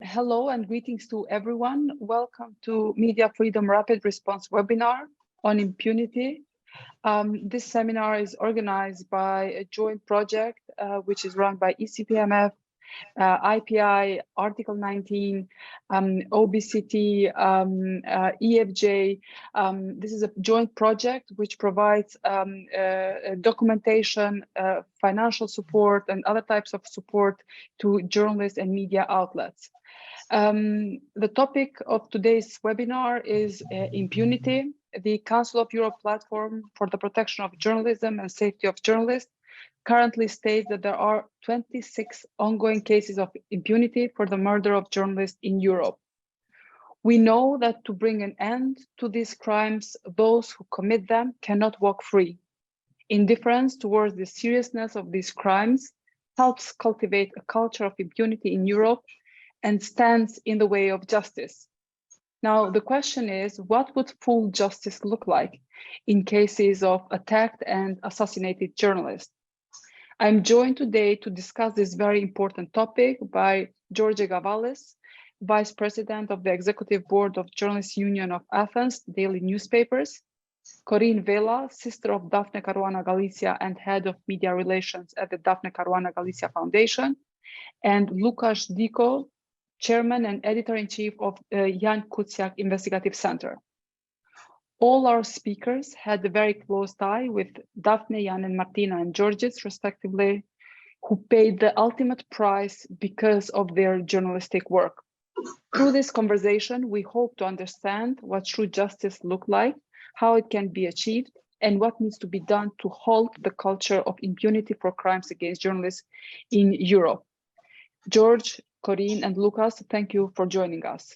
Hello and greetings to everyone. Welcome to Media Freedom Rapid Response webinar on impunity. This seminar is organized by a joint project which is run by ECPMF, IPI, Article 19, OBCT, EFJ. This is a joint project which provides documentation, financial support, and other types of support to journalists and media outlets. The topic of today's webinar is impunity. The Council of Europe platform for the protection of journalism and safety of journalists currently states that there are 26 ongoing cases of impunity for the murder of journalists in Europe. We know that to bring an end to these crimes, those who commit them cannot walk free. Indifference towards the seriousness of these crimes helps cultivate a culture of impunity in Europe and stands in the way of justice. Now, the question is, what would full justice look like in cases of attacked and assassinated journalists? I'm joined today to discuss this very important topic by George Gavalas, Vice President of the Executive Board of Journalists Union of Athens daily newspapers, Corinne Vella, sister of Daphne Caruana Galizia and head of media relations at the Daphne Caruana Galizia Foundation, and Lukáš Diko, Chairman and Editor-in-Chief of Jan Kuciak Investigative Center. All our speakers had a very close tie with Daphne, Jan, and Martina and Georges, respectively, who paid the ultimate price because of their journalistic work. Through this conversation, we hope to understand what true justice looks like, how it can be achieved, and what needs to be done to halt the culture of impunity for crimes against journalists in Europe. George, Corinne, and Lukáš, thank you for joining us.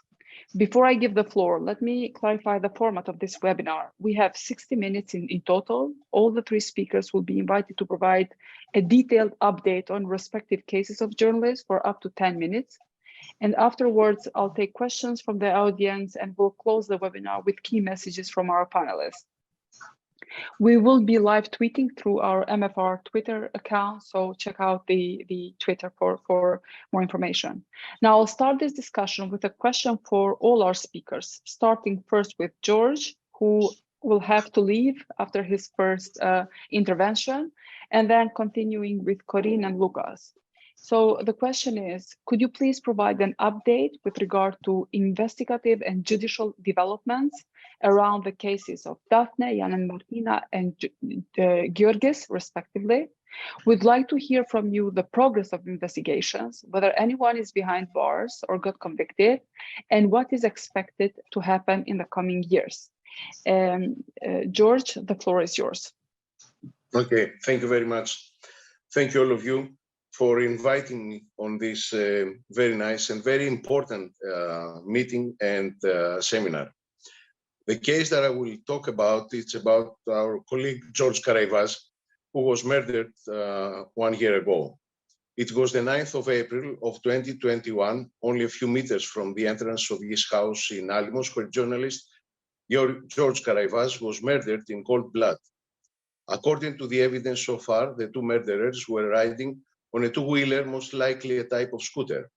Before I give the floor, let me clarify the format of this webinar. We have 60 minutes in total. All the three speakers will be invited to provide a detailed update on respective cases of journalists for up to 10 minutes. And afterwards, I'll take questions from the audience and we'll close the webinar with key messages from our panelists. We will be live tweeting through our MFR Twitter account, so check out the Twitter for more information. Now, I'll start this discussion with a question for all our speakers, starting first with George, who will have to leave after his first intervention, and then continuing with Corinne and Lukáš. So the question is, could you please provide an update with regard to investigative and judicial developments around the cases of Daphne, Jan and Martina, and Georges, respectively? We'd like to hear from you the progress of investigations, whether anyone is behind bars or got convicted, and what is expected to happen in the coming years. George, the floor is yours. Okay, thank you very much. Thank you, all of you, for inviting me on this very nice and very important meeting and seminar. The case that I will talk about, it's about our colleague George Karaivas, who was murdered 1 year ago. It was the 9th of April of 2021, only a few meters from the entrance of his house in Alimos, where journalist George Karaivas was murdered in cold blood. According to the evidence so far, the two murderers were riding on a two-wheeler, most likely a type of scooter.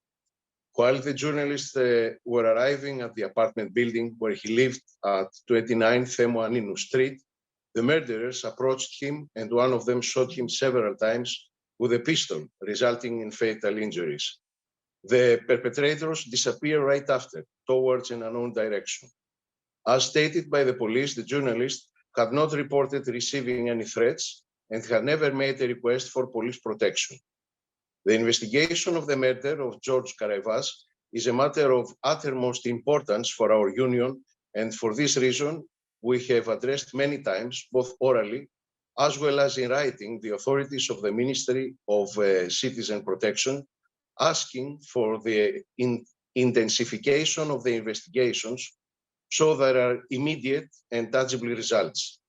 While the journalists were arriving at the apartment building where he lived at 29 Themoaninu Street, the murderers approached him and one of them shot him several times with a pistol, resulting in fatal injuries. The perpetrators disappeared right after, towards an unknown direction. As stated by the police, the journalist had not reported receiving any threats and had never made a request for police protection. The investigation of the murder of George Karaivas is a matter of uttermost importance for our union, and for this reason, we have addressed many times, both orally as well as in writing, the authorities of the Ministry of Citizen Protection, asking for the intensification of the investigations so there are immediate and tangible results.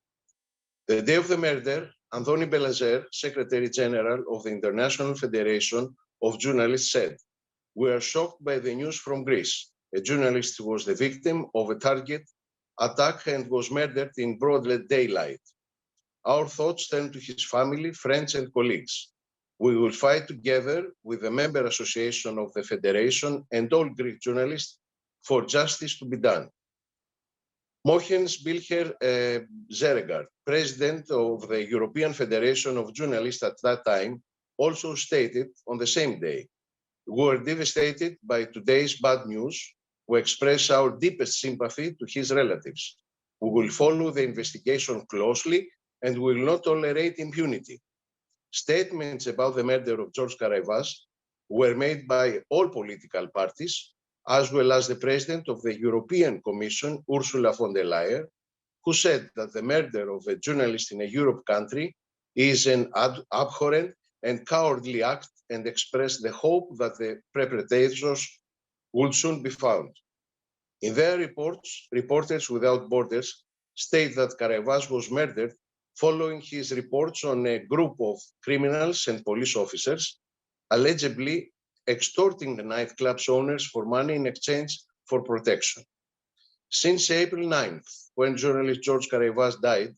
The day of the murder, Anthony Belazer, Secretary General of the International Federation of Journalists, said, "We are shocked by the news from Greece. A journalist was the victim of a target attack and was murdered in broad daylight. Our thoughts turn to his family, friends, and colleagues. We will fight together with the member association of the Federation and all Greek journalists for justice to be done. Mohens Bilher Zeregard, president of the European Federation of Journalists at that time, also stated on the same day, "We were devastated by today's bad news. We express our deepest sympathy to his relatives. We will follow the investigation closely and will not tolerate impunity." Statements about the murder of George Karaivas were made by all political parties, as well as the president of the European Commission, Ursula von der Leyen, who said that the murder of a journalist in a Europe country is an abhorrent and cowardly act, and expressed the hope that the perpetrators will soon be found. In their reports, Reporters Without Borders state that Karaivas was murdered following his reports on a group of criminals and police officers allegedly extorting the nightclub's owners for money in exchange for protection. Since April 9th, when journalist George Karaivas died,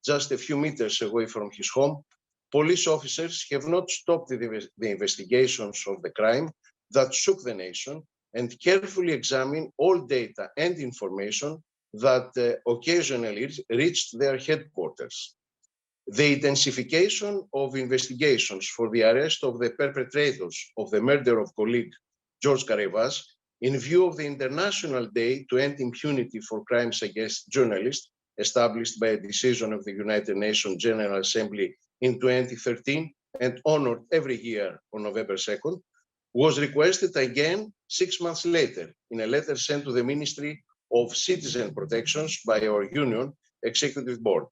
just a few meters away from his home, police officers have not stopped the investigations of the crime that shook the nation and carefully examined all data and information that occasionally reached their headquarters. The intensification of investigations for the arrest of the perpetrators of the murder of colleague George Karaivas, in view of the International Day to End Impunity for Crimes Against Journalists, established by a decision of the United Nations General Assembly in 2013 and honored every year on November 2nd, was requested again 6 months later in a letter sent to the Ministry of Citizen Protections by our Union Executive Board.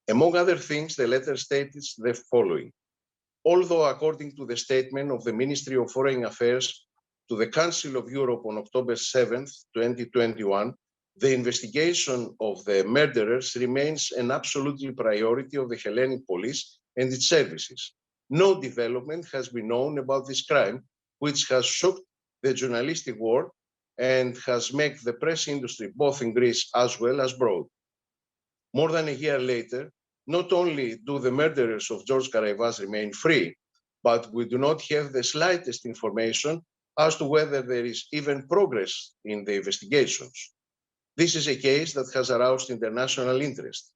Among other things, the letter states the following: although according to the statement of the Ministry of Foreign Affairs to the Council of Europe on October 7th, 2021, the investigation of the murderers remains an absolute priority of the Hellenic police and its services. No development has been known about this crime, which has shocked the journalistic world and has made the press industry both in Greece as well as abroad. More than a year later, not only do the murderers of George Karaivas remain free, but we do not have the slightest information as to whether there is even progress in the investigations. This is a case that has aroused international interest.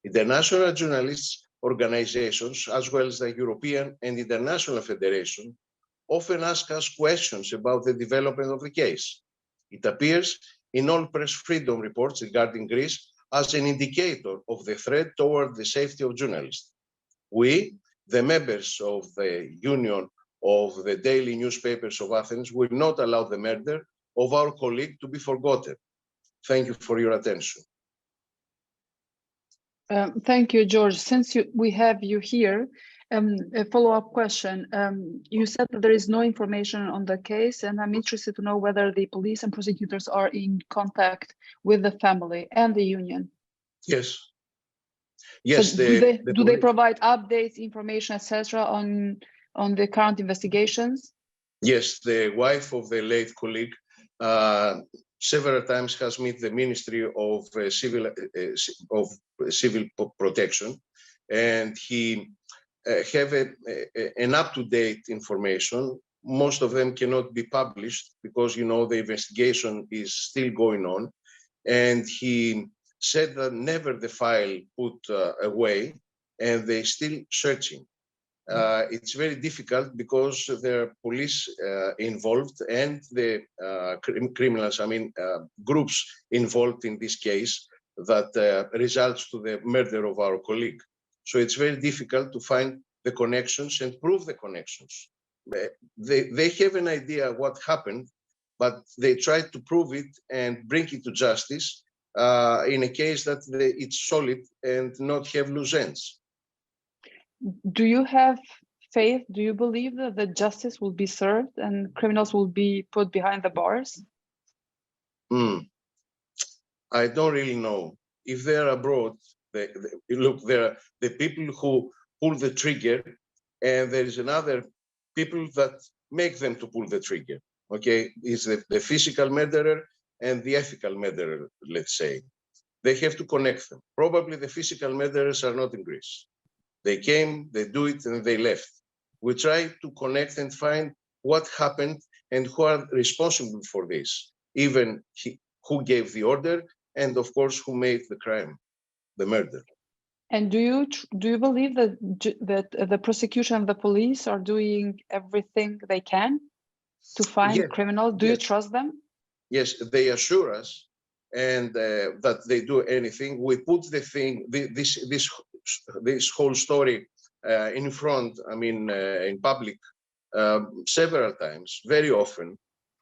International journalists organizations, as well as the European and International Federation, often ask us questions about the development of the case. It appears in all press freedom reports regarding Greece as an indicator of the threat toward the safety of journalists. We, the members of the Union of the Daily Newspapers of Athens, will not allow the murder of our colleague to be forgotten. Thank you for your attention. Thank you, George. Since we have you here, a follow-up question. You said that there is no information on the case, and I'm interested to know whether the police and prosecutors are in contact with the family and the union. Yes. Yes. So do they provide updates, information, etc., on the current investigations? Yes, the wife of the late colleague several times has met the Ministry of Civil Protection, and he have an up-to-date information. Most of them cannot be published because, you know, the investigation is still going on. And he said that never the file put away, and they're still searching. It's very difficult because there are police involved and the criminals, groups involved in this case that results to the murder of our colleague. So it's very difficult to find the connections and prove the connections. They have an idea what happened, but they try to prove it and bring it to justice in a case that it's solid and not have loose ends. Do you have faith? Do you believe that the justice will be served and criminals will be put behind the bars? I don't really know. If they're abroad, look, there are the people who pull the trigger, and there is another people that make them to pull the trigger. Okay, it's the physical murderer and the ethical murderer, let's say. They have to connect them. Probably the physical murderers are not in Greece. They came, they do it, and they left. We try to connect and find what happened and who are responsible for this, even who gave the order, and of course, who made the crime, the murder. And do you believe that the prosecution and the police are doing everything they can to find criminals? Do you trust them? Yes, they assure us, and that they do anything. We put the thing, this whole story in front. I mean, in public several times, very often.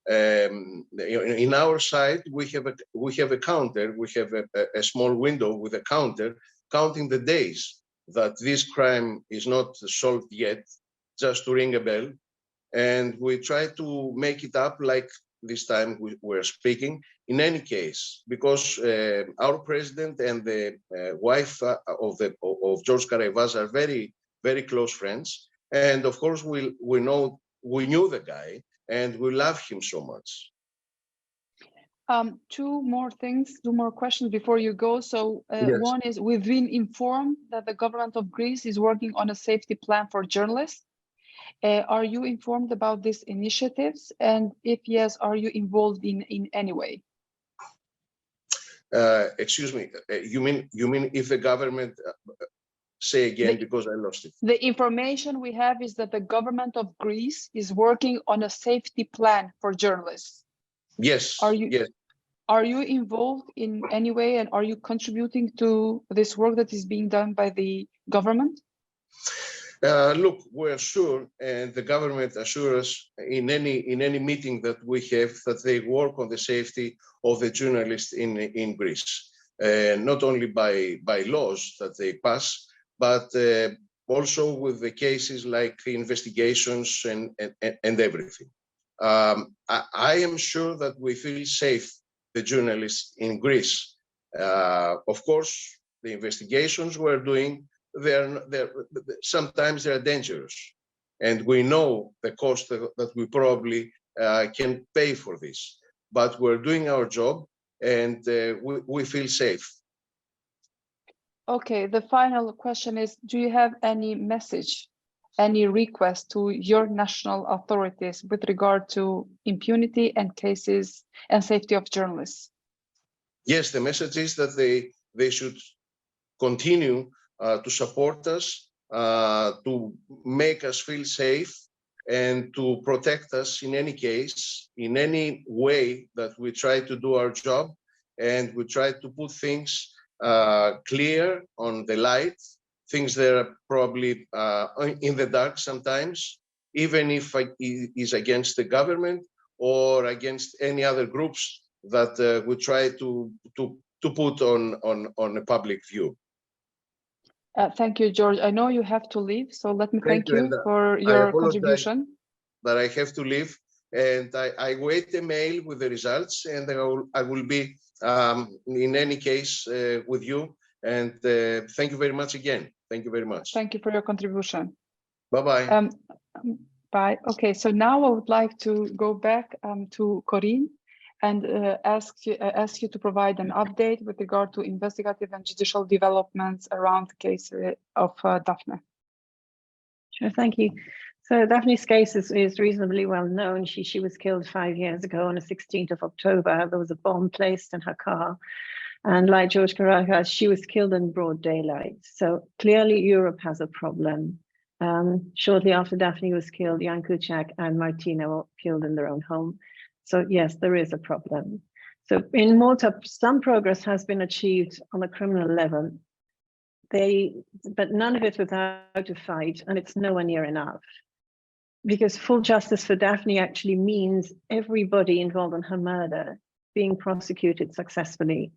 In our side, we have a counter. We have a small window with a counter counting the days that this crime is not solved yet, just to ring a bell, and we try to make it up like this time we're speaking. In any case, because our president and the wife of George Karaivas are very, very close friends, and of course we knew the guy and we love him so much. Two more questions before you go. So Yes. One is, we've been informed that the government of Greece is working on a safety plan for journalists. Are you informed about these initiatives? And if yes, are you involved in any way? Excuse me, you mean if the government, say again, because I lost it. The information we have is that the government of Greece is working on a safety plan for journalists. Yes. Yes. Are you involved in any way, and are you contributing to this work that is being done by the government? Look, we're sure, and the government assures us in any meeting that we have, that they work on the safety of the journalists in Greece, not only by laws that they pass, but also with the cases like investigations and everything. I am sure that we feel safe, the journalists in Greece. Of course, the investigations we're doing, sometimes they're dangerous, and we know the cost that we probably can pay for this. But we're doing our job, and we feel safe. Okay, the final question is, do you have any message, any request to your national authorities with regard to impunity and cases and safety of journalists? Yes, the message is that they should continue to support us, to make us feel safe, and to protect us in any case, in any way that we try to do our job, and we try to put things clear on the light, things that are probably in the dark sometimes, even if it is against the government or against any other groups that we try to put on a public view. Thank you, George. I know you have to leave, so let me thank you for I your apologize contribution. that I have to leave, and I wait a mail with the results, and I will be in any case with you. And thank you very much again. Thank you very much. Thank you for your contribution. Bye-bye. Bye. Okay, so now I would like to go back to Corinne and ask you to provide an update with regard to investigative and judicial developments around the case of Daphne. Sure, thank you. So Daphne's case is reasonably well known. She was killed 5 years ago on the 16th of October. There was a bomb placed in her car. And like George Karaivas, she was killed in broad daylight. So clearly Europe has a problem. Shortly after Daphne was killed, Jan Kuciak and Martina were killed in their own home. So yes, there is a problem. So in Malta, some progress has been achieved on a criminal level. But none of it without a fight, and it's nowhere near enough. Because full justice for Daphne actually means everybody involved in her murder being prosecuted successfully.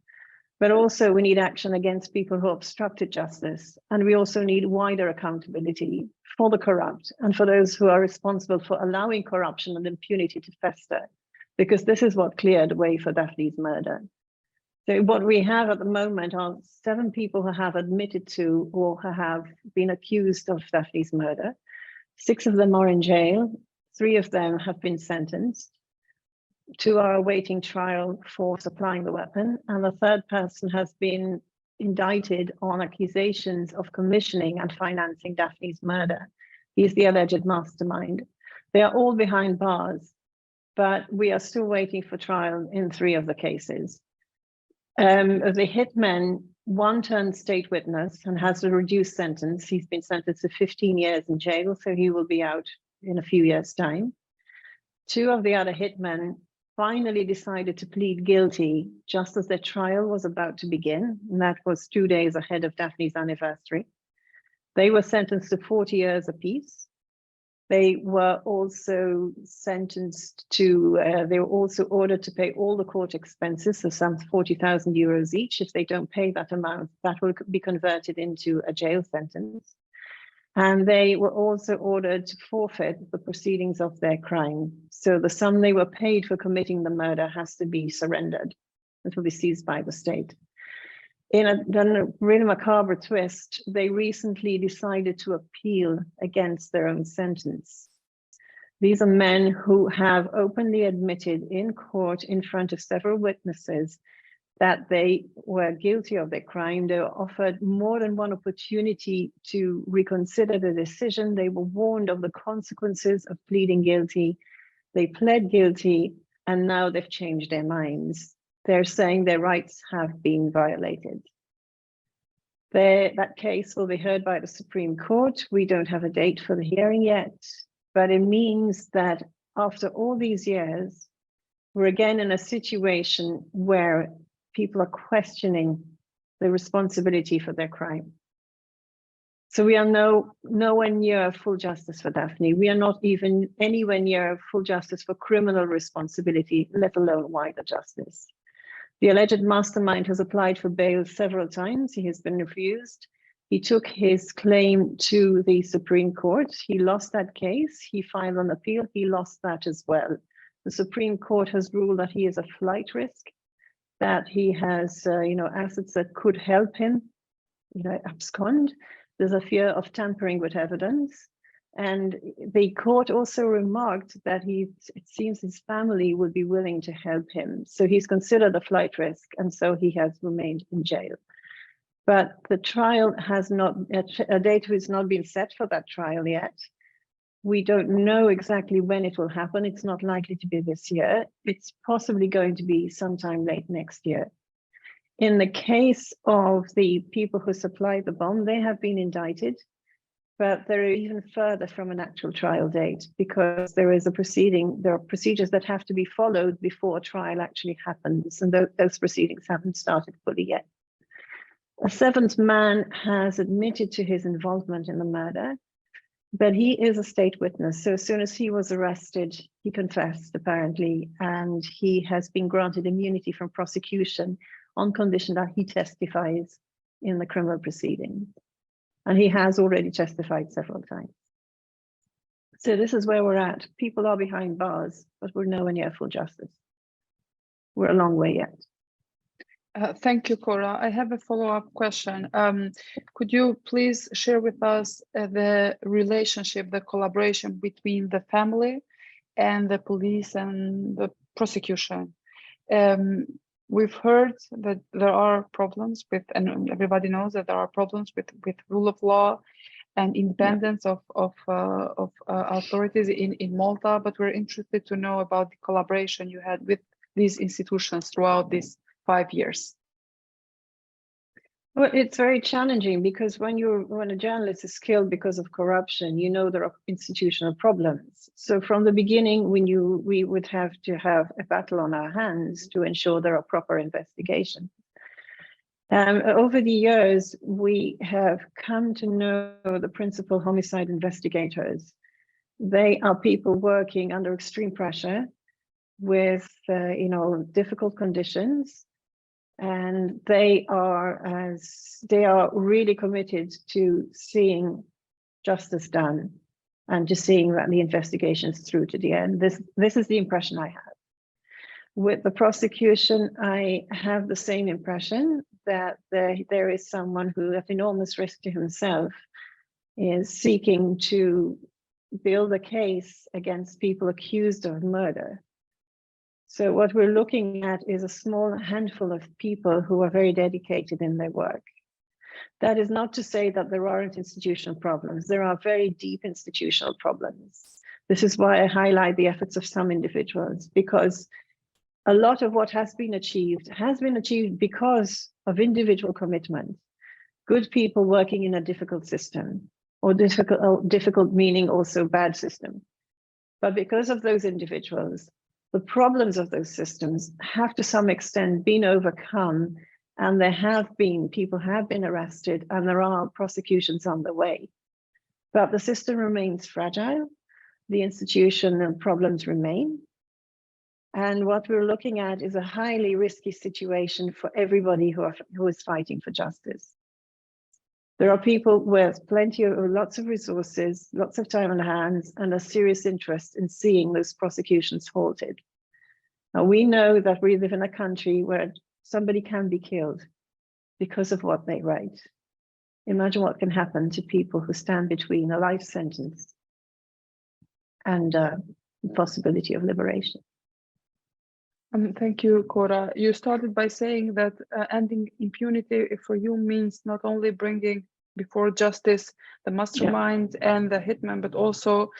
But also we need action against people who obstructed justice. And we also need wider accountability for the corrupt and for those who are responsible for allowing corruption and impunity to fester, because this is what cleared the way for Daphne's murder. So what we have at the moment are 7 people who have admitted to or who have been accused of Daphne's murder. 6 of them are in jail. 3 of them have been sentenced. 2 are awaiting trial for supplying the weapon, and the 3rd person has been indicted on accusations of commissioning and financing Daphne's murder. He's the alleged mastermind. They are all behind bars, but we are still waiting for trial in 3 of the cases. The hitman, one turned state witness and has a reduced sentence. He's been sentenced to 15 years in jail, so he will be out in a few years' time. 2 of the other hitmen finally decided to plead guilty just as their trial was about to begin, and that was 2 days ahead of Daphne's anniversary. They were sentenced to 40 years apiece. They were also sentenced to, they were also ordered to pay all the court expenses, so some 40,000 euros each. If they don't pay that amount, that will be converted into a jail sentence. And they were also ordered to forfeit the proceedings of their crime. So the sum they were paid for committing the murder has to be surrendered. It will be seized by the state. In a really macabre twist, they recently decided to appeal against their own sentence. These are men who have openly admitted in court in front of several witnesses that they were guilty of their crime. They were offered more than one opportunity to reconsider the decision. They were warned of the consequences of pleading guilty. They pled guilty, and now they've changed their minds. They're saying their rights have been violated. That case will be heard by the Supreme Court. We don't have a date for the hearing yet, but it means that after all these years, we're again in a situation where people are questioning the responsibility for their crime. So we are nowhere near full justice for Daphne. We are not even anywhere near full justice for criminal responsibility, let alone wider justice. The alleged mastermind has applied for bail several times. He has been refused. He took his claim to the Supreme Court. He lost that case. He filed an appeal. He lost that as well. The Supreme Court has ruled that he is a flight risk, that he has, assets that could help him, abscond. There's a fear of tampering with evidence. And the court also remarked that it seems his family would be willing to help him. So he's considered a flight risk, and so he has remained in jail. But the trial has not, a date has not been set for that trial yet. We don't know exactly when it will happen. It's not likely to be this year. It's possibly going to be sometime late next year. In the case of the people who supplied the bomb, they have been indicted, but they're even further from an actual trial date because there is a proceeding, there are procedures that have to be followed before a trial actually happens, and those proceedings haven't started fully yet. A 7th man has admitted to his involvement in the murder, but he is a state witness. So as soon as he was arrested, he confessed apparently, and he has been granted immunity from prosecution on condition that he testifies in the criminal proceedings. And he has already testified several times. So this is where we're at. People are behind bars, but we're nowhere near full justice. We're a long way yet. Thank you, Cora. I have a follow-up question. Could you please share with us the relationship, the collaboration between the family and the police and the prosecution? We've heard that there are problems with, and everybody knows that there are problems with rule of law and independence of authorities in Malta, but we're interested to know about the collaboration you had with these institutions throughout these 5 years. Well, it's very challenging because when a journalist is killed because of corruption, there are institutional problems. So from the beginning, we knew we would have to have a battle on our hands to ensure there are proper investigations. Over the years, we have come to know the principal homicide investigators. They are people working under extreme pressure with difficult conditions. And they are really committed to seeing justice done and to seeing that the investigation's through to the end. This is the impression I have. With the prosecution, I have the same impression that there is someone who, at enormous risk to himself, is seeking to build a case against people accused of murder. So what we're looking at is a small handful of people who are very dedicated in their work. That is not to say that there aren't institutional problems. There are very deep institutional problems. This is why I highlight the efforts of some individuals, because a lot of what has been achieved because of individual commitment, good people working in a difficult system, or difficult meaning also bad system. But because of those individuals, the problems of those systems have to some extent been overcome, and people have been arrested, and there are prosecutions on the way. But the system remains fragile, the institutional problems remain. And what we're looking at is a highly risky situation for everybody who is fighting for justice. There are people with lots of resources, lots of time on hands, and a serious interest in seeing those prosecutions halted. Now, we know that we live in a country where somebody can be killed because of what they write. Imagine what can happen to people who stand between a life sentence and the possibility of liberation. Thank you, Cora. You started by saying that ending impunity for you means not only bringing before justice the mastermind and the hitman, but also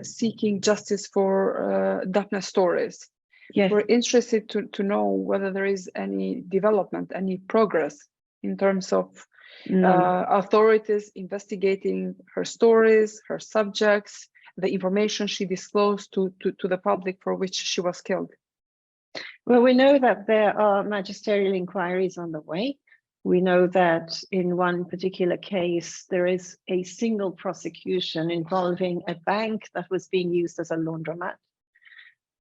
seeking justice for Daphne's stories. Yes. We're interested to know whether there is any development, any progress in terms of authorities investigating her stories, her subjects, the information she disclosed to the public for which she was killed. Well, we know that there are magisterial inquiries on the way. We know that in one particular case, there is a single prosecution involving a bank that was being used as a laundromat.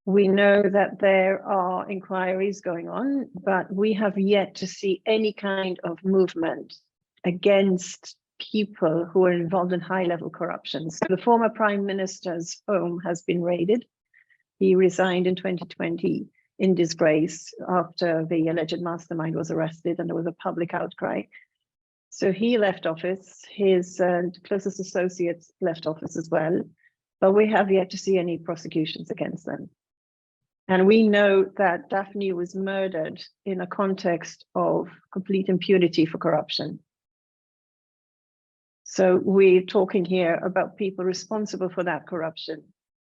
We know that there are inquiries going on, but we have yet to see any kind of movement against people who are involved in high-level corruption. So the former prime minister's home has been raided. He resigned in 2020 in disgrace after the alleged mastermind was arrested, and there was a public outcry. So he left office. His closest associates left office as well, but we have yet to see any prosecutions against them. And we know that Daphne was murdered in a context of complete impunity for corruption. So we're talking here about people responsible for that corruption,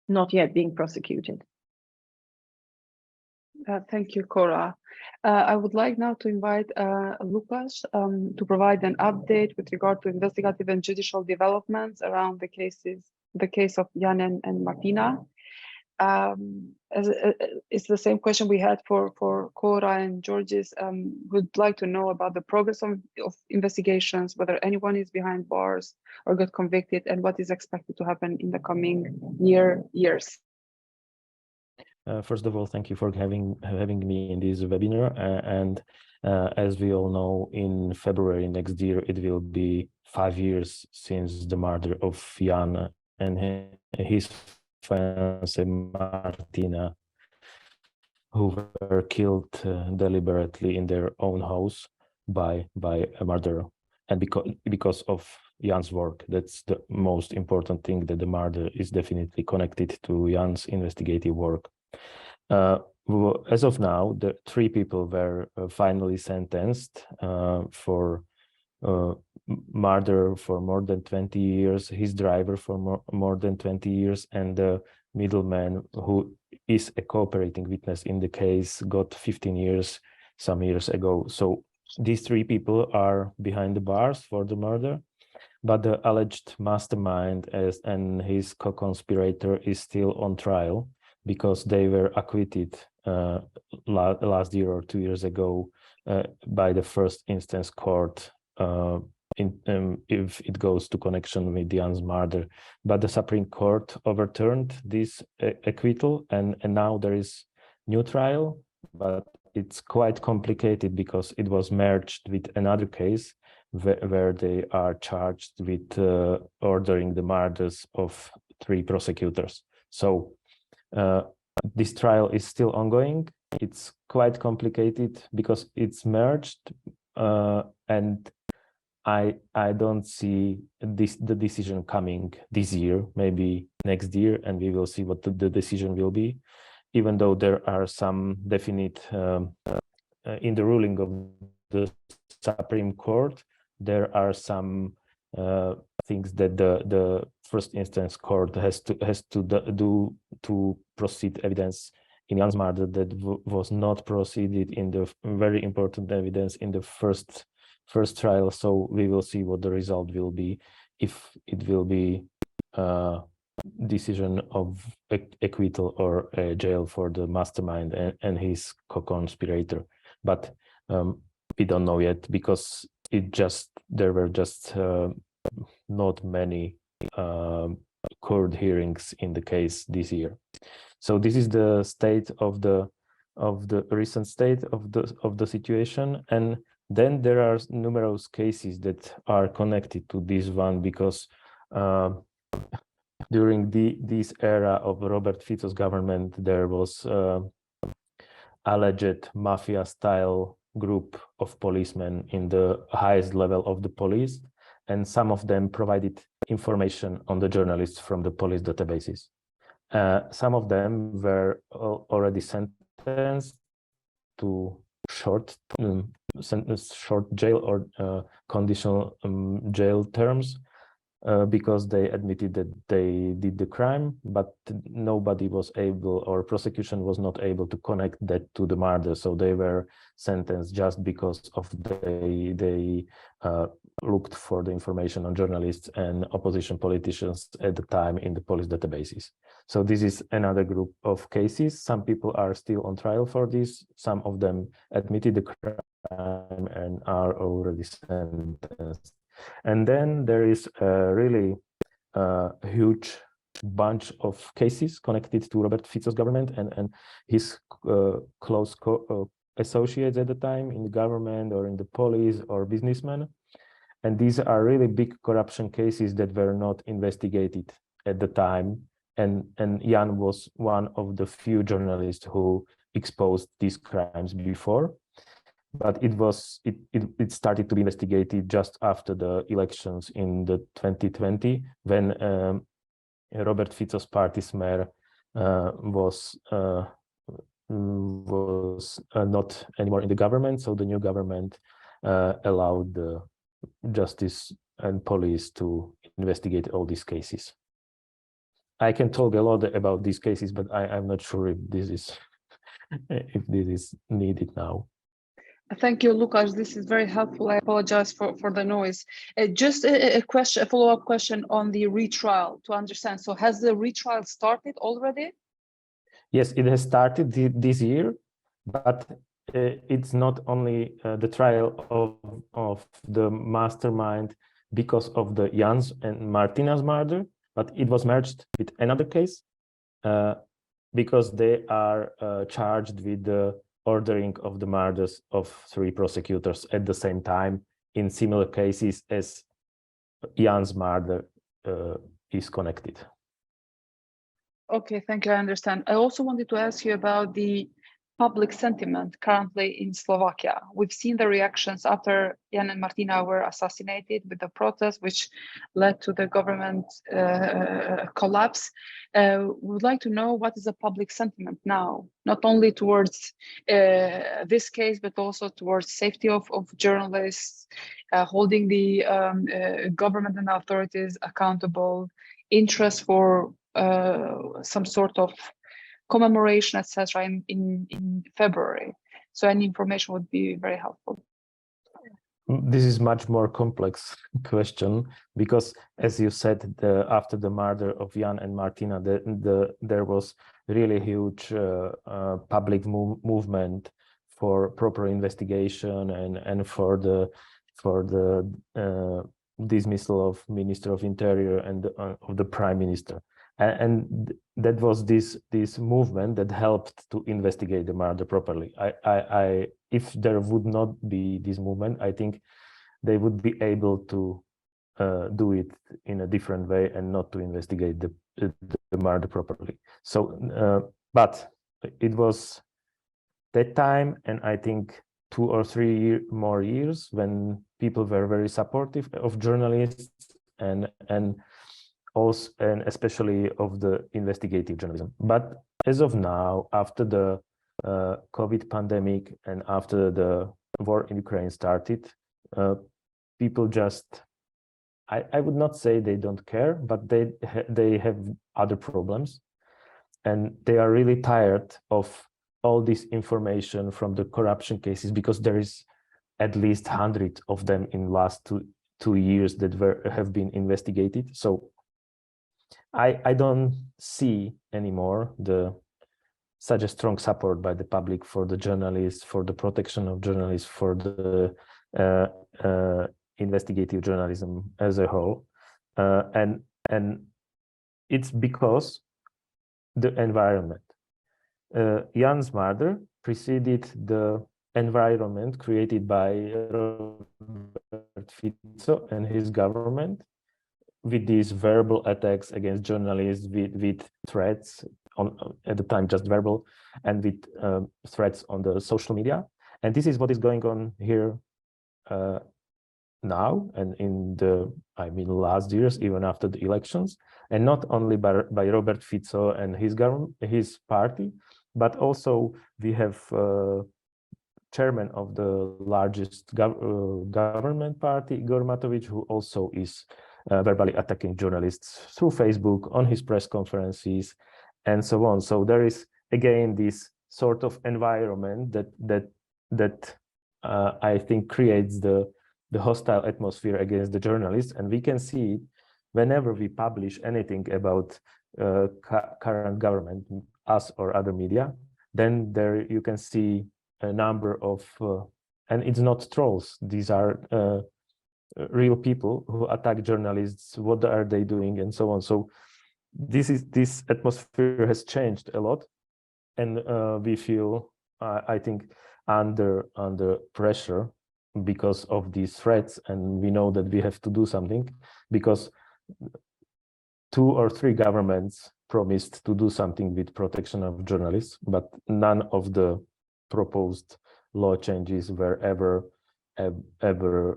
not yet being prosecuted. Thank you, Cora. I would like now to invite Lukáš to provide an update with regard to investigative and judicial developments around the case of Jan and Martina. It's the same question we had for Cora and Georges. Would like to know about the progress of investigations, whether anyone is behind bars or got convicted, and what is expected to happen in the coming years. First of all, thank you for having me in this webinar. And as we all know, in February next year, it will be 5 years since the murder of Jan and his fiancée Martina, who were killed deliberately in their own house by a murderer. And because of Jan's work, that's the most important thing, that the murder is definitely connected to Jan's investigative work. As of now, the 3 people were finally sentenced for murder for more than 20 years, his driver for more than 20 years, and the middleman, who is a cooperating witness in the case, got 15 years some years ago. So these 3 people are behind the bars for the murder, but the alleged mastermind and his co-conspirator is still on trial, because they were acquitted last year or 2 years ago by the first instance court if it goes to connection with Jan's murder. But the Supreme Court overturned this acquittal, and now there is new trial, but it's quite complicated because it was merged with another case where they are charged with ordering the murders of 3 prosecutors. So this trial is still ongoing. It's quite complicated because it's merged, and I don't see the decision coming this year, maybe next year, and we will see what the decision will be, even though there are some definite in the ruling of the Supreme Court, there are some things that the first instance court has to do to proceed evidence in Jan's murder that was not proceeded in the very important evidence in the first trial. So we will see what the result will be, if it will be decision of acquittal or jail for the mastermind and his co-conspirator. But we don't know yet, because there were just not many court hearings in the case this year. So this is the state of the recent state of the situation. And then there are numerous cases that are connected to this one, because during this era of Robert Fico's government, there was alleged mafia-style group of policemen in the highest level of the police, and some of them provided information on the journalists from the police databases. Some of them were already sentenced to short jail or conditional jail terms, because they admitted that they did the crime, but nobody was able, or prosecution was not able, to connect that to the murder. So they were sentenced just because of they looked for the information on journalists and opposition politicians at the time in the police databases. So this is another group of cases. Some people are still on trial for this. Some of them admitted the crime and are already sentenced. And then there is a really huge bunch of cases connected to Robert Fico's government and his close associates at the time in the government or in the police or businessmen. And these are really big corruption cases that were not investigated at the time. And Jan was one of the few journalists who exposed these crimes before. But it started to be investigated just after the elections in the 2020, when Robert Fico's party's mayor was not anymore in the government. So the new government allowed the justice and police to investigate all these cases. I can talk a lot about these cases, but I'm not sure if this is needed now. Thank you, Lukáš. This is very helpful. I apologize for the noise. Just a follow-up question on the retrial to understand. So has the retrial started already? Yes, it has started this year, but it's not only the trial of the mastermind because of the Jan's and Martina's murder, but it was merged with another case because they are charged with the ordering of the murders of 3 prosecutors at the same time in similar cases as Jan's murder is connected. Okay, thank you. I understand. I also wanted to ask you about the public sentiment currently in Slovakia. We've seen the reactions after Jan and Martina were assassinated with the protest, which led to the government collapse. We would like to know what is the public sentiment now, not only towards this case, but also towards safety of journalists, holding the government and authorities accountable, interest for some sort of commemoration, etc. in February. So any information would be very helpful. This is much more complex question because, as you said, after the murder of Jan and Martina, there was really huge public movement for proper investigation and for the dismissal of Minister of Interior and of the Prime Minister. And that was this movement that helped to investigate the murder properly. If there would not be this movement, I think they would be able to do it in a different way and not to investigate the murder properly. So, but it was that time, and I think 2 or 3 more years when people were very supportive of journalists and also, and especially of the investigative journalism. But as of now, after the COVID pandemic and after the war in Ukraine started, people just, I would not say they don't care, but they have other problems, and they are really tired of all this information from the corruption cases, because there is at least 100 of them in last two years that have been investigated. So I don't see anymore such a strong support by the public for the journalists, for the protection of journalists, for the investigative journalism as a whole, and it's because the environment. Jan's murder preceded the environment created by Robert Fico and his government, with these verbal attacks against journalists, with threats at the time just verbal, and with threats on the social media. And this is what is going on here now, and in the last years, even after the elections, and not only by Robert Fico and his government, his party, but also we have chairman of the largest government party, Igor Matovic, who also is verbally attacking journalists through Facebook, on his press conferences, and so on. So there is again this sort of environment that I think creates the hostile atmosphere against the journalists, and we can see it whenever we publish anything about current government, us or other media. Then there you can see a number of, and it's not trolls, these are real people who attack journalists, what are they doing, and so on. So this atmosphere has changed a lot, and we feel, I think, under pressure because of these threats, and we know that we have to do something, because 2 or 3 governments promised to do something with protection of journalists, but none of the proposed law changes were ever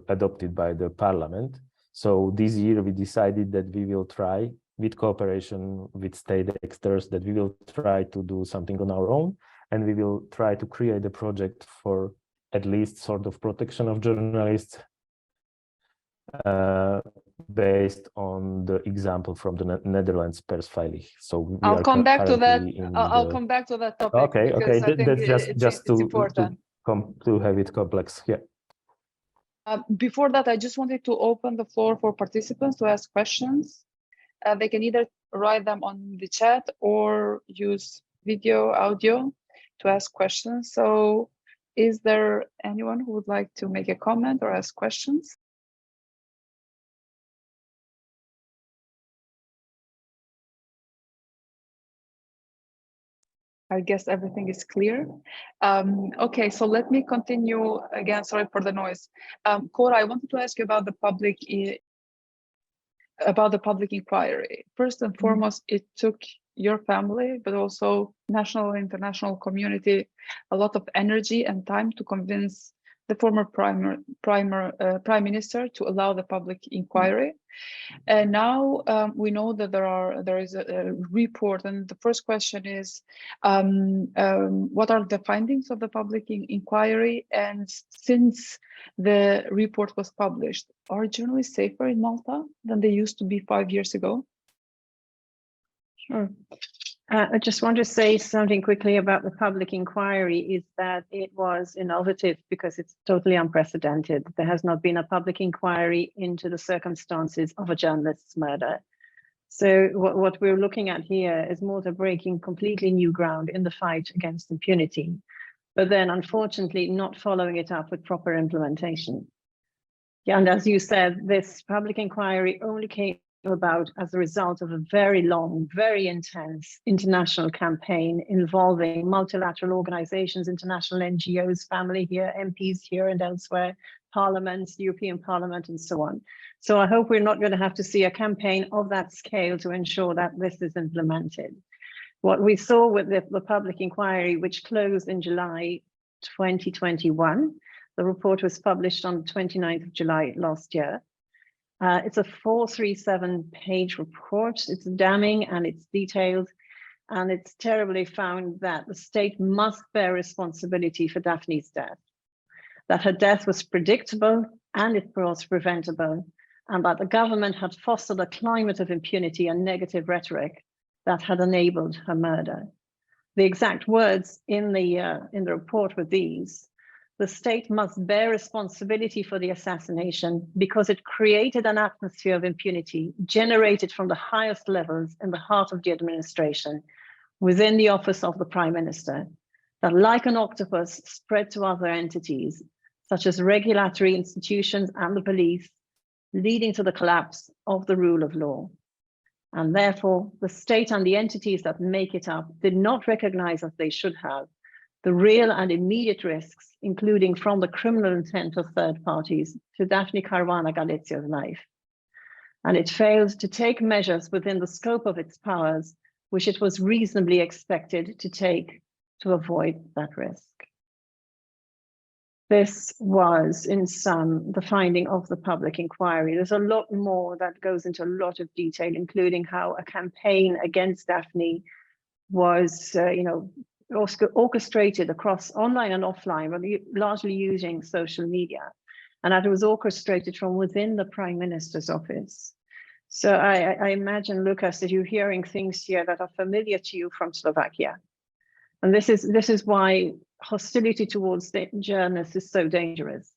adopted by the parliament. So this year we decided that we will try, with cooperation with state actors, that we will try to do something on our own, and we will try to create a project for at least sort of protection of journalists, based on the example from the Netherlands persveilig. So I'll come back to that. I'll come back to that topic. Okay, because I think that's just it's important. to have it complex. Yeah. Before that, I just wanted to open the floor for participants to ask questions. They can either write them on the chat or use video, audio to ask questions. So is there anyone who would like to make a comment or ask questions? I guess everything is clear. Okay, so let me continue again. Sorry for the noise. Cora, I wanted to ask you about the public inquiry. First and foremost, it took your family, but also national and international community, a lot of energy and time to convince the former prime minister to allow the public inquiry. And now we know that there is a report, and the first question is, what are the findings of the public inquiry? And since the report was published, are journalists safer in Malta than they used to be 5 years ago? Sure. I just want to say something quickly about the public inquiry, is that it was innovative because it's totally unprecedented. There has not been a public inquiry into the circumstances of a journalist's murder. So what we're looking at here is Malta breaking completely new ground in the fight against impunity, but then unfortunately not following it up with proper implementation. Yeah, and as you said, this public inquiry only came about as a result of a very long, very intense international campaign involving multilateral organizations, international NGOs, family here, MPs here and elsewhere, parliaments, European Parliament, and so on. So I hope we're not going to have to see a campaign of that scale to ensure that this is implemented. What we saw with the public inquiry, which closed in July 2021, the report was published on the 29th of July last year. It's a 437-page report. It's damning and it's detailed, and it's terribly found that the state must bear responsibility for Daphne's death. that her death was predictable and it was preventable, and that the government had fostered a climate of impunity and negative rhetoric that had enabled her murder. The exact words in the report were these: the state must bear responsibility for the assassination because it created an atmosphere of impunity generated from the highest levels in the heart of the administration, within the office of the Prime Minister, that like an octopus spread to other entities, such as regulatory institutions and the police, leading to the collapse of the rule of law. And therefore, the state and the entities that make it up did not recognize, as they should have, the real and immediate risks, including from the criminal intent of third parties, to Daphne Caruana Galizia's life. And it failed to take measures within the scope of its powers, which it was reasonably expected to take to avoid that risk. This was, in sum, the finding of the public inquiry. There's a lot more that goes into a lot of detail, including how a campaign against Daphne was, orchestrated across online and offline, but largely using social media, and that it was orchestrated from within the Prime Minister's office. So I imagine, Lukáš, that you're hearing things here that are familiar to you from Slovakia. And this is why hostility towards the journalists is so dangerous.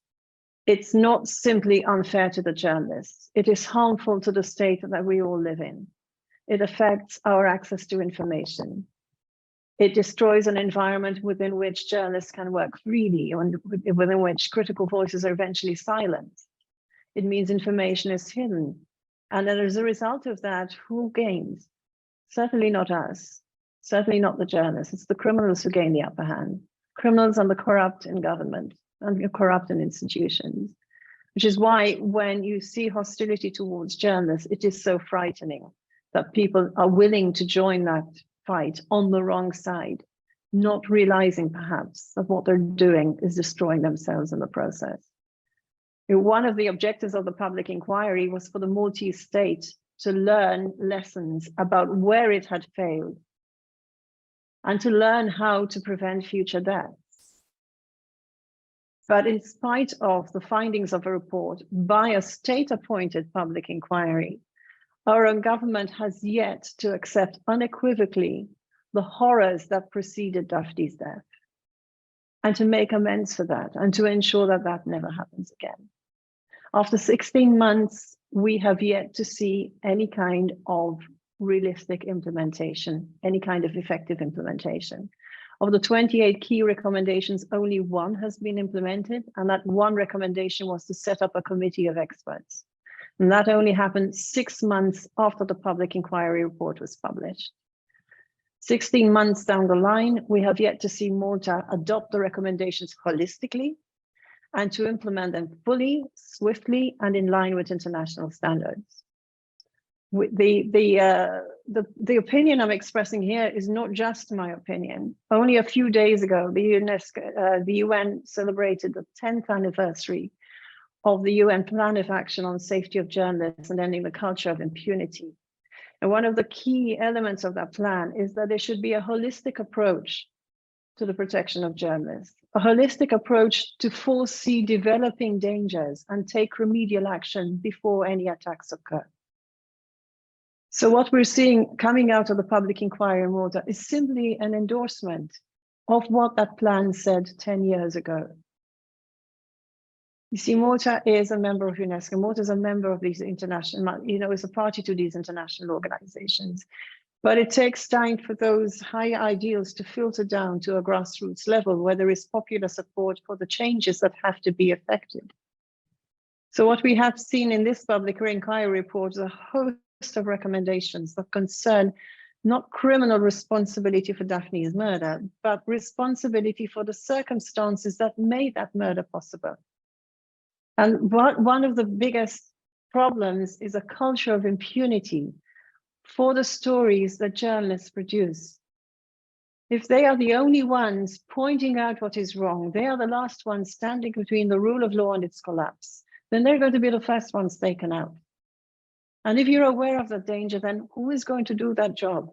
It's not simply unfair to the journalists. It is harmful to the state that we all live in. It affects our access to information. It destroys an environment within which journalists can work freely and within which critical voices are eventually silenced. It means information is hidden. And then as a result of that, who gains? Certainly not us. Certainly not the journalists. It's the criminals who gain the upper hand. Criminals and the corrupt in government and the corrupt in institutions, which is why when you see hostility towards journalists, it is so frightening that people are willing to join that fight on the wrong side, not realizing perhaps that what they're doing is destroying themselves in the process. One of the objectives of the public inquiry was for the Maltese state to learn lessons about where it had failed and to learn how to prevent future deaths. But in spite of the findings of a report by a state-appointed public inquiry, our own government has yet to accept unequivocally the horrors that preceded Daphne's death, and to make amends for that, and to ensure that that never happens again. After 16 months, we have yet to see any kind of realistic implementation, any kind of effective implementation. Of the 28 key recommendations, only one has been implemented, and that one recommendation was to set up a committee of experts. And that only happened 6 months after the public inquiry report was published. 16 months down the line, we have yet to see Malta adopt the recommendations holistically and to implement them fully, swiftly, and in line with international standards. The opinion I'm expressing here is not just my opinion. Only a few days ago, the UN celebrated the 10th anniversary of the UN Plan of Action on Safety of Journalists and Ending the Culture of Impunity. And one of the key elements of that plan is that there should be a holistic approach to the protection of journalists, a holistic approach to foresee developing dangers and take remedial action before any attacks occur. So what we're seeing coming out of the public inquiry in Malta is simply an endorsement of what that plan said 10 years ago. You see, Malta is a member of UNESCO. Malta is a member of these international, is a party to these international organizations. But it takes time for those high ideals to filter down to a grassroots level where there is popular support for the changes that have to be effected. So what we have seen in this public inquiry report is a host of recommendations that concern not criminal responsibility for Daphne's murder, but responsibility for the circumstances that made that murder possible. And one of the biggest problems is a culture of impunity for the stories that journalists produce. If they are the only ones pointing out what is wrong, they are the last ones standing between the rule of law and its collapse, then they're going to be the first ones taken out. And if you're aware of that danger, then who is going to do that job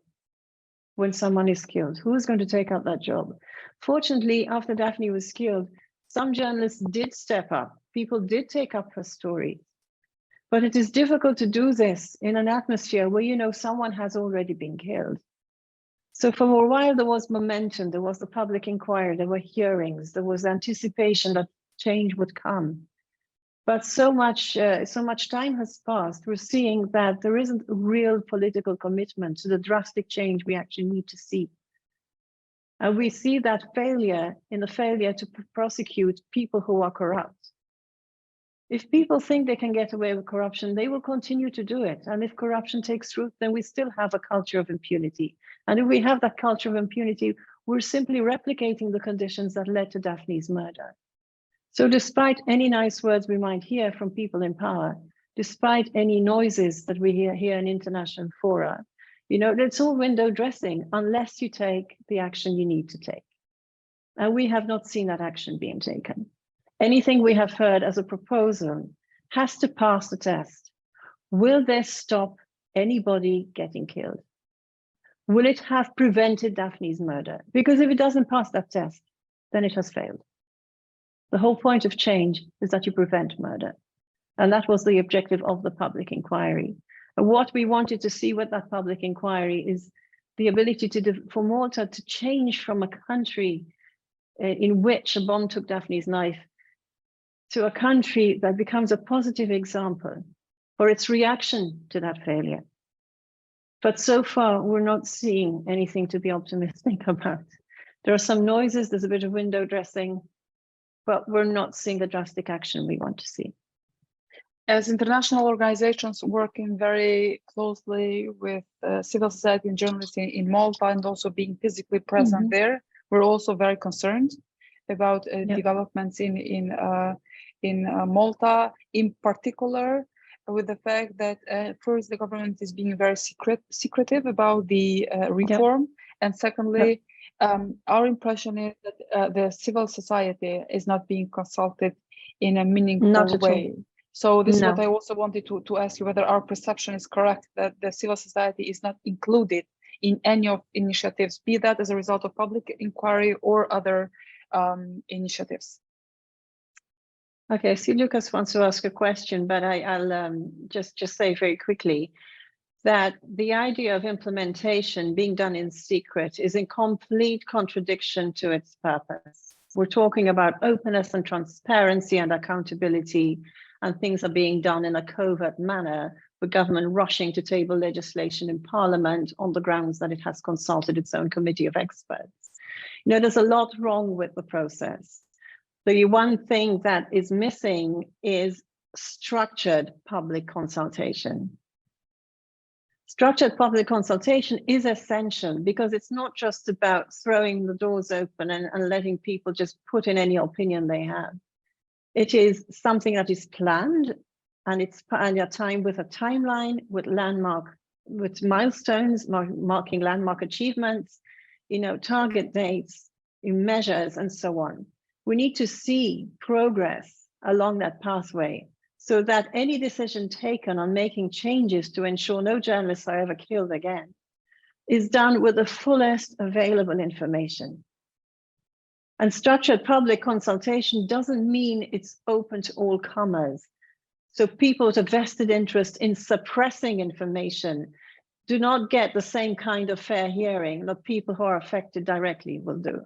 when someone is killed? Who is going to take out that job? Fortunately, after Daphne was killed, Some journalists did step up. People did take up her story. But it is difficult to do this in an atmosphere where, you know, someone has already been killed. So for a while, there was momentum. There was the public inquiry. There were hearings. There was anticipation that change would come. But so much time has passed. We're seeing that there isn't a real political commitment to the drastic change we actually need to see. And we see that failure in the failure to prosecute people who are corrupt. If people think they can get away with corruption, they will continue to do it. And if corruption takes root, then we still have a culture of impunity. And if we have that culture of impunity, we're simply replicating the conditions that led to Daphne's murder. So despite any nice words we might hear from people in power, despite any noises that we hear here in international fora, you know, it's all window dressing unless you take the action you need to take. And we have not seen that action being taken. Anything we have heard as a proposal has to pass the test. Will this stop anybody getting killed? Will it have prevented Daphne's murder? Because if it doesn't pass that test, then it has failed. The whole point of change is that you prevent murder. And that was the objective of the public inquiry. And what we wanted to see with that public inquiry is the ability for Malta to change from a country in which a bomb took Daphne's life to a country that becomes a positive example for its reaction to that failure. But so far, we're not seeing anything to be optimistic about. There are some noises, there's a bit of window dressing, but we're not seeing the drastic action we want to see. As international organizations working very closely with civil society and journalists in Malta and also being physically present there, we're also very concerned about developments in Malta, in particular with the fact that first the government is being very secretive about the reform, and secondly, our impression is that the civil society is not being consulted in a meaningful way. So this is what I also wanted to ask you, whether our perception is correct, that the civil society is not included in any of initiatives, be that as a result of public inquiry or other initiatives. Okay, I see Lukáš wants to ask a question, but I'll just say very quickly that the idea of implementation being done in secret is in complete contradiction to its purpose. We're talking about openness and transparency and accountability, and things are being done in a covert manner, with government rushing to table legislation in Parliament on the grounds that it has consulted its own committee of experts. You know, there's a lot wrong with the process. The one thing that is missing is structured public consultation. Structured public consultation is essential because it's not just about throwing the doors open and letting people just put in any opinion they have. It is something that is planned, and it's planned at a time with a timeline, with milestones, marking landmark achievements, you know, target dates, measures, and so on. We need to see progress along that pathway so that any decision taken on making changes to ensure no journalists are ever killed again is done with the fullest available information. And structured public consultation doesn't mean it's open to all comers. So people with a vested interest in suppressing information do not get the same kind of fair hearing that people who are affected directly will do.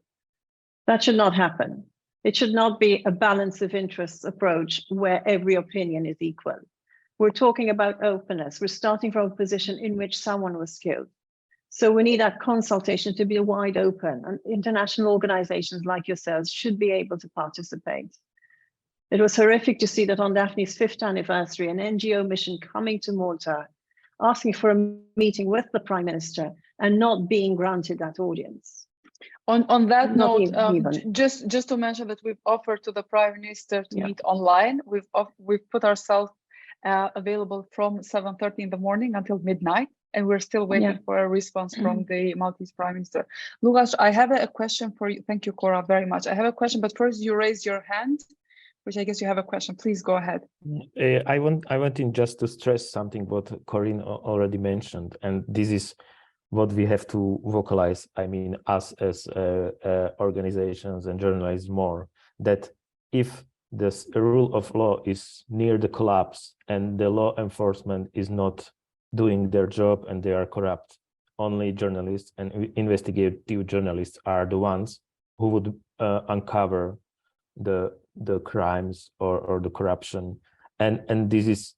That should not happen. It should not be a balance of interests approach where every opinion is equal. We're talking about openness. We're starting from a position in which someone was killed. So we need that consultation to be wide open, and international organizations like yourselves should be able to participate. It was horrific to see that on Daphne's 5th anniversary, an NGO mission coming to Malta, asking for a meeting with the Prime Minister and not being granted that audience. On that note, just to mention that we've offered to the Prime Minister to meet online. We've put ourselves available from 7:30 in the morning until midnight, and we're still waiting for a response from the Maltese Prime Minister. Lukáš, I have a question for you. Thank you, Cora, very much. I have a question, but first you raised your hand, which I guess you have a question. Please go ahead. I wanted just to stress something what Corinne already mentioned, and this is what we have to vocalize. I mean, us as organizations and journalists more, that if this rule of law is near the collapse and the law enforcement is not doing their job and they are corrupt, only journalists and investigative journalists are the ones who would uncover the crimes or the corruption, and this is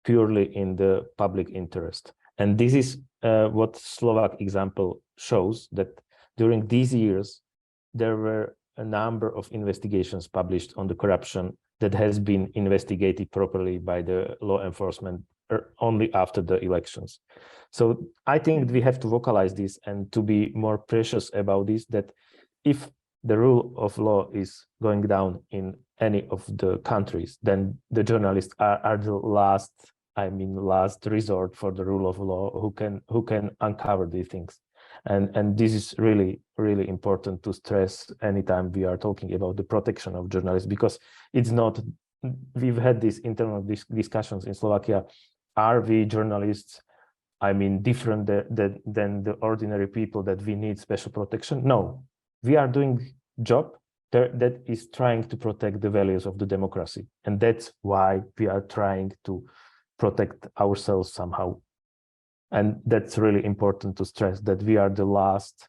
purely in the public interest. And this is what Slovak example shows, that during these years there were a number of investigations published on the corruption that has been investigated properly by the law enforcement only after the elections. So I think we have to vocalize this and to be more precious about this, that if the rule of law is going down in any of the countries, then the journalists are the last resort for the rule of law who can uncover these things. And this is really, really important to stress anytime we are talking about the protection of journalists, because it's not, we've had these internal discussions in Slovakia. Are we journalists, different than the ordinary people that we need special protection? No, we are doing job that is trying to protect the values of the democracy. And that's why we are trying to protect ourselves somehow. And that's really important to stress, that we are the last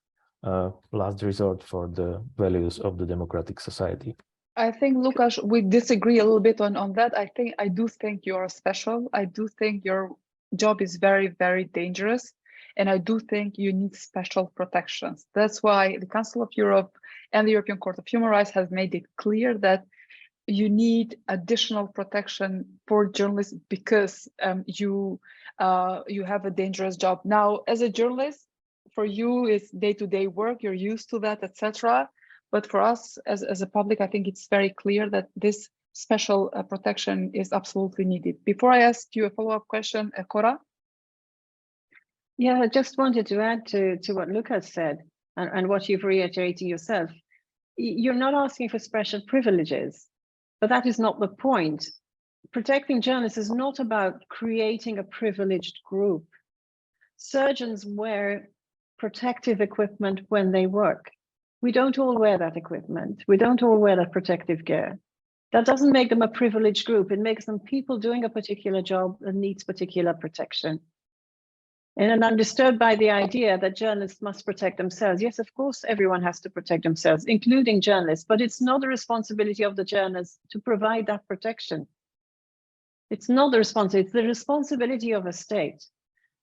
resort for the values of the democratic society. I think, Lukáš, we disagree a little bit on that. I do think you are special. I do think your job is very, very dangerous. And I do think you need special protections. That's why the Council of Europe and the European Court of Human Rights has made it clear that you need additional protection for journalists because you have a dangerous job. Now, as a journalist, for you, it's day-to-day work. You're used to that, etc. But for us, as a public, I think it's very clear that this special protection is absolutely needed. Before I ask you a follow-up question, Cora? Yeah, I just wanted to add to what Lukáš said and what you've reiterated yourself. You're not asking for special privileges, but that is not the point. Protecting journalists is not about creating a privileged group. Surgeons wear protective equipment when they work. We don't all wear that equipment. We don't all wear that protective gear. That doesn't make them a privileged group. It makes them people doing a particular job that needs particular protection. And I'm disturbed by the idea that journalists must protect themselves. Yes, of course, everyone has to protect themselves, including journalists, but it's not the responsibility of the journalists to provide that protection. It's not the responsibility, it's the responsibility of a state.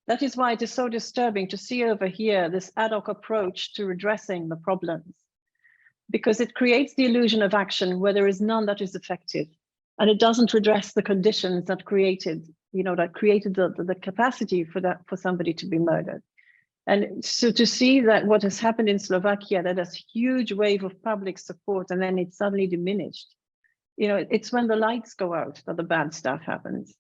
That is why it is so disturbing to see over here this ad hoc approach to redressing the problems, because it creates the illusion of action where there is none that is effective, and it doesn't redress the conditions that created the capacity for somebody to be murdered. And so to see that what has happened in Slovakia, that there's a huge wave of public support and then it's suddenly diminished. It's when the lights go out that the bad stuff happens.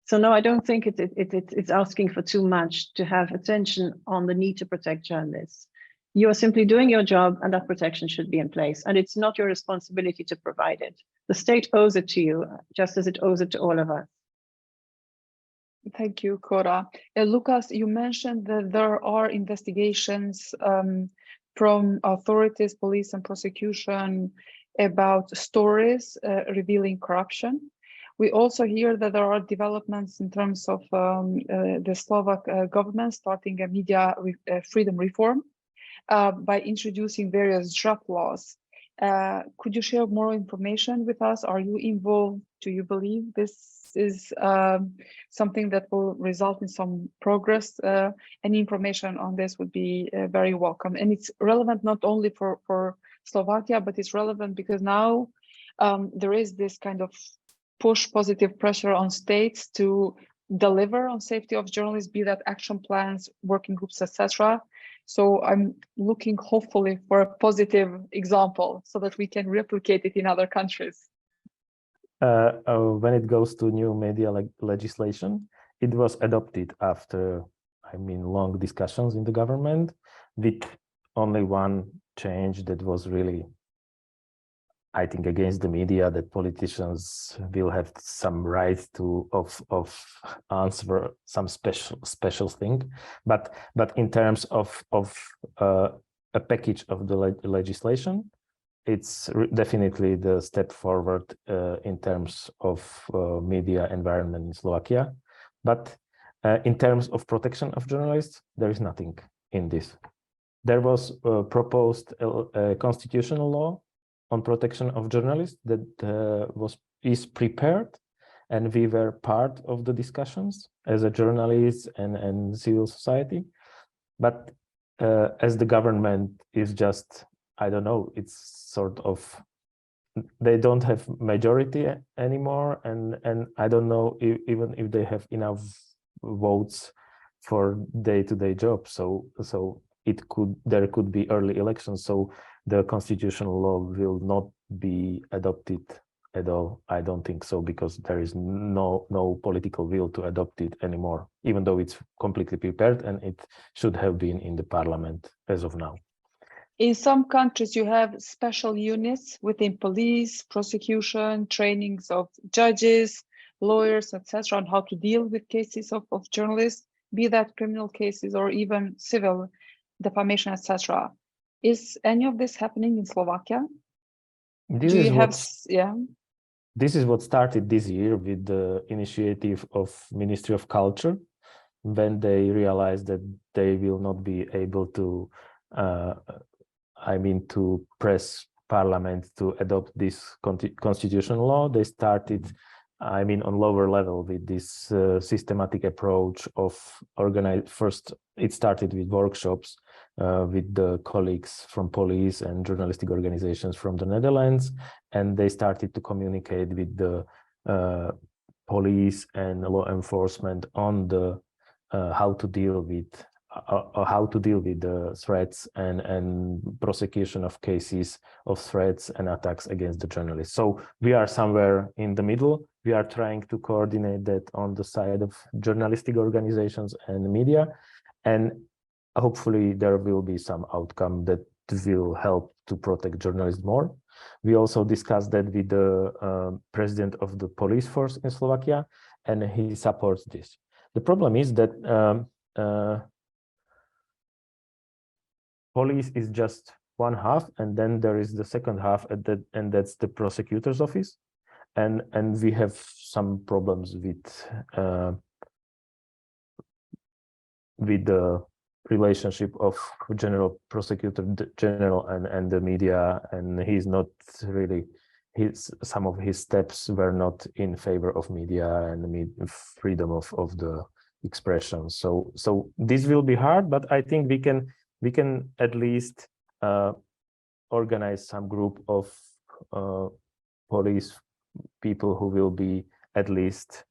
So no, I don't think it's asking for too much to have attention on the need to protect journalists. You are simply doing your job and that protection should be in place. And it's not your responsibility to provide it. The state owes it to you, just as it owes it to all of us. Thank you, Cora. Lukáš, you mentioned that there are investigations from authorities, police and prosecution about stories revealing corruption. We also hear that there are developments in terms of the Slovak government starting a media freedom reform by introducing various draft laws. Could you share more information with us? Are you involved? Do you believe this is something that will result in some progress? Any information on this would be very welcome. And it's relevant not only for Slovakia, but it's relevant because now there is this kind of push positive pressure on states to deliver on safety of journalists, be that action plans, working groups, etc. So I'm looking hopefully for a positive example so that we can replicate it in other countries. When it goes to new media legislation, it was adopted after, long discussions in the government, with only one change that was really, I think, against the media, that politicians will have some right to answer some special thing, but in terms of a package of the legislation, it's definitely the step forward in terms of media environment in Slovakia. But in terms of protection of journalists, there is nothing in this. There was proposed a constitutional law on protection of journalists that is prepared, and we were part of the discussions as a journalist and civil society. But as the government is just, I don't know, it's sort of, they don't have majority anymore, and I don't know even if they have enough votes for day-to-day jobs. So there could be early elections. So the constitutional law will not be adopted at all. I don't think so, because there is no political will to adopt it anymore, even though it's completely prepared and it should have been in the parliament as of now. In some countries, you have special units within police, prosecution, trainings of judges, lawyers, etc., on how to deal with cases of journalists, be that criminal cases or even civil defamation, etc. Is any of this happening in Slovakia? This is what started this year with the initiative of Ministry of Culture, when they realized that they will not be able to to press parliament to adopt this constitutional law. They started, on lower level with this systematic approach of first it started with workshops with the colleagues from police and journalistic organizations from the Netherlands, and they started to communicate with the police and law enforcement on the how to deal with the threats and prosecution of cases of threats and attacks against the journalists. So we are somewhere in the middle. We are trying to coordinate that on the side of journalistic organizations and media, and hopefully there will be some outcome that will help to protect journalists more. We also discussed that with the president of the police force in Slovakia, and he supports this. The problem is that police is just one half, and then there is the second half, and that's the prosecutor's office, and we have some problems with the relationship of general prosecutor general and the media, and he's not really, some of his steps were not in favor of media and freedom of the expression. So this will be hard, but I think we can at least organize some group of police people who will be at least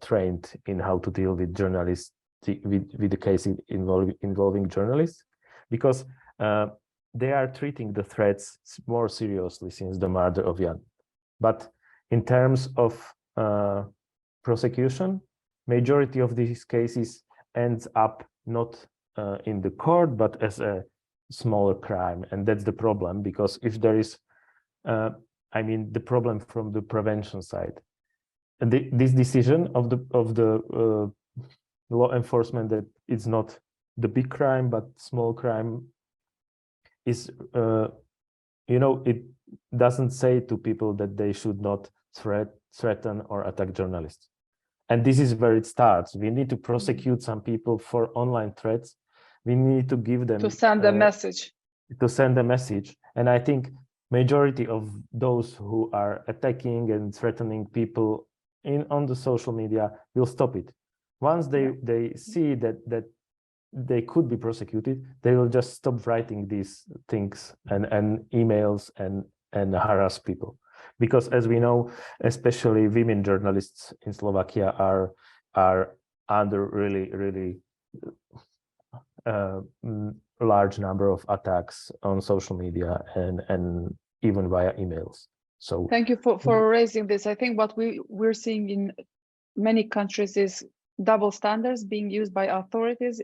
trained in how to deal with journalists, with the cases involving journalists, because they are treating the threats more seriously since the murder of Jan. But in terms of prosecution, majority of these cases ends up not in the court, but as a smaller crime, and that's the problem. Because if there is, the problem from the prevention side, and this decision of the law enforcement that it's not the big crime but small crime is, it doesn't say to people that they should not threaten or attack journalists. And this is where it starts. We need to prosecute some people for online threats. We need to give them to send a message. To send a message. And I think majority of those who are attacking and threatening people on the social media will stop it. Once they see that they could be prosecuted, they will just stop writing these things and emails and harass people. Because as we know, especially women journalists in Slovakia are under really large number of attacks on social media and even via emails. So thank you for raising this. I think what we're seeing in many countries is double standards being used by authorities,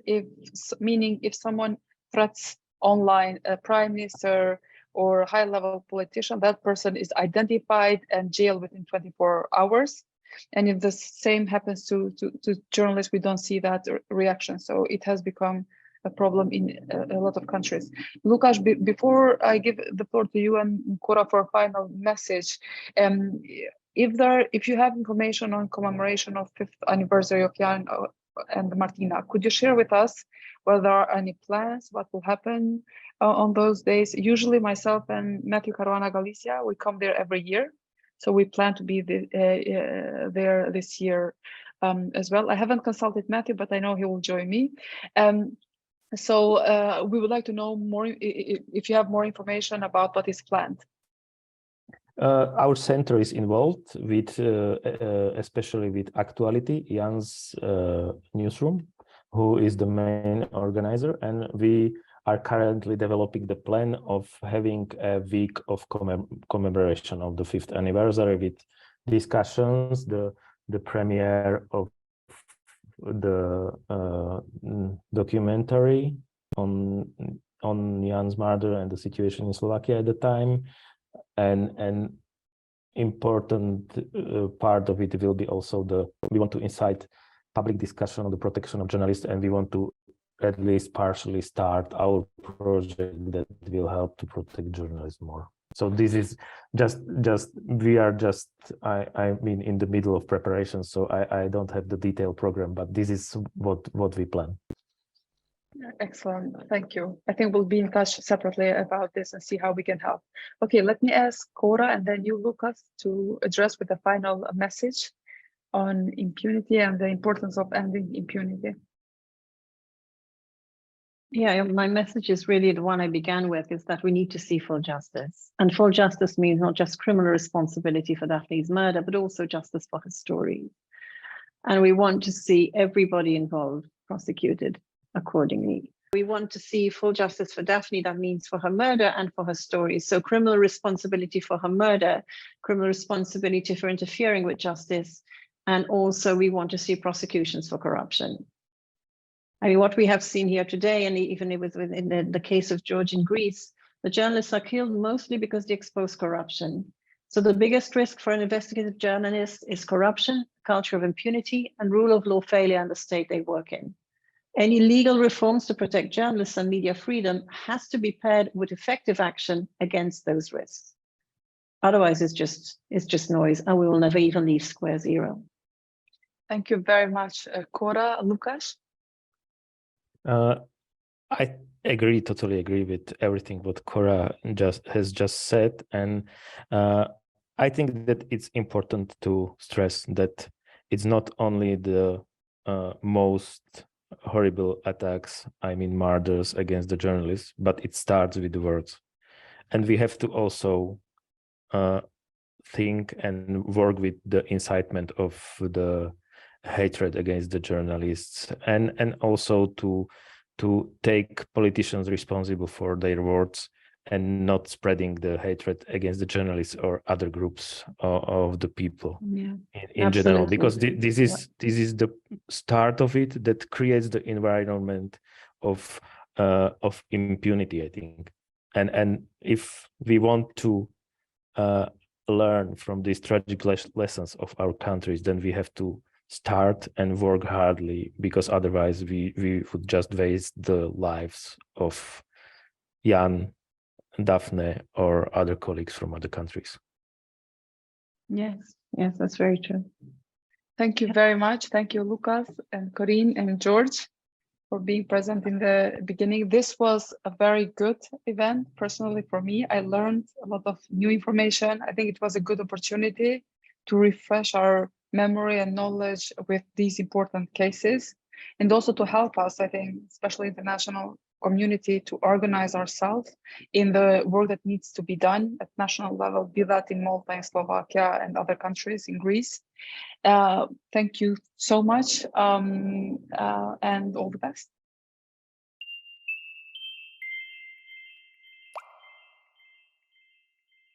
meaning if someone threats online a prime minister or a high-level politician, that person is identified and jailed within 24 hours. And if the same happens to journalists, we don't see that reaction. So it has become a problem in a lot of countries. Lukáš, before I give the floor to you and Cora for a final message, if you have information on commemoration of 5th anniversary of Jan and Martina, could you share with us whether there are any plans, what will happen on those days? Usually myself and Matthew Caruana Galizia, we come there every year. So we plan to be there this year as well. I haven't consulted Matthew, but I know he will join me. So we would like to know more if you have more information about what is planned. Our center is involved with, especially with Actuality, Jan's newsroom, who is the main organizer, and we are currently developing the plan of having a week of commemoration of the 5th anniversary with discussions, the premiere of the documentary on Jan's murder and the situation in Slovakia at the time, and an important part of it will be also we want to incite public discussion on the protection of journalists, and we want to at least partially start our project that will help to protect journalists more. So this is we are just I mean in the middle of preparation, so I don't have the detailed program, but this is what we plan. Excellent, thank you. I think we'll be in touch separately about this and see how we can help. Okay, let me ask Cora and then you, Lukáš, to address with the final message on impunity and the importance of ending impunity. Yeah, my message is really the one I began with, is that we need to see full justice. And full justice means not just criminal responsibility for Daphne's murder, but also justice for her story. And we want to see everybody involved prosecuted accordingly. We want to see full justice for Daphne. That means for her murder and for her story. So criminal responsibility for her murder, criminal responsibility for interfering with justice, and also we want to see prosecutions for corruption. I mean, what we have seen here today, and even within the case of George in Greece, the journalists are killed mostly because they expose corruption. So the biggest risk for an investigative journalist is corruption, culture of impunity, and rule of law failure in the state they work in. Any legal reforms to protect journalists and media freedom has to be paired with effective action against those risks. Otherwise, it's just noise, and we will never even leave square zero. Thank you very much, Cora. Lukáš? I totally agree with everything what Cora has just said, and I think that it's important to stress that it's not only the most horrible attacks, I mean murders against the journalists, but it starts with the words, and we have to also think and work with the incitement of the hatred against the journalists, and also to take politicians responsible for their words and not spreading the hatred against the journalists or other groups of the people in general, because this is the start of it that creates the environment of impunity, I think, and if we want to learn from these tragic lessons of our countries, then we have to start and work hardly, because otherwise we would just waste the lives of Jan, Daphne, or other colleagues from other countries. Yes, that's very true. Thank you very much. Thank you, Lukáš and Corinne and George, for being present in the beginning. This was a very good event, personally for me. I learned a lot of new information. I think it was a good opportunity to refresh our memory and knowledge with these important cases, and also to help us, I think, especially international community, to organize ourselves in the work that needs to be done at national level, be that in Malta, in Slovakia, and other countries, in Greece. Thank you so much, and all the best.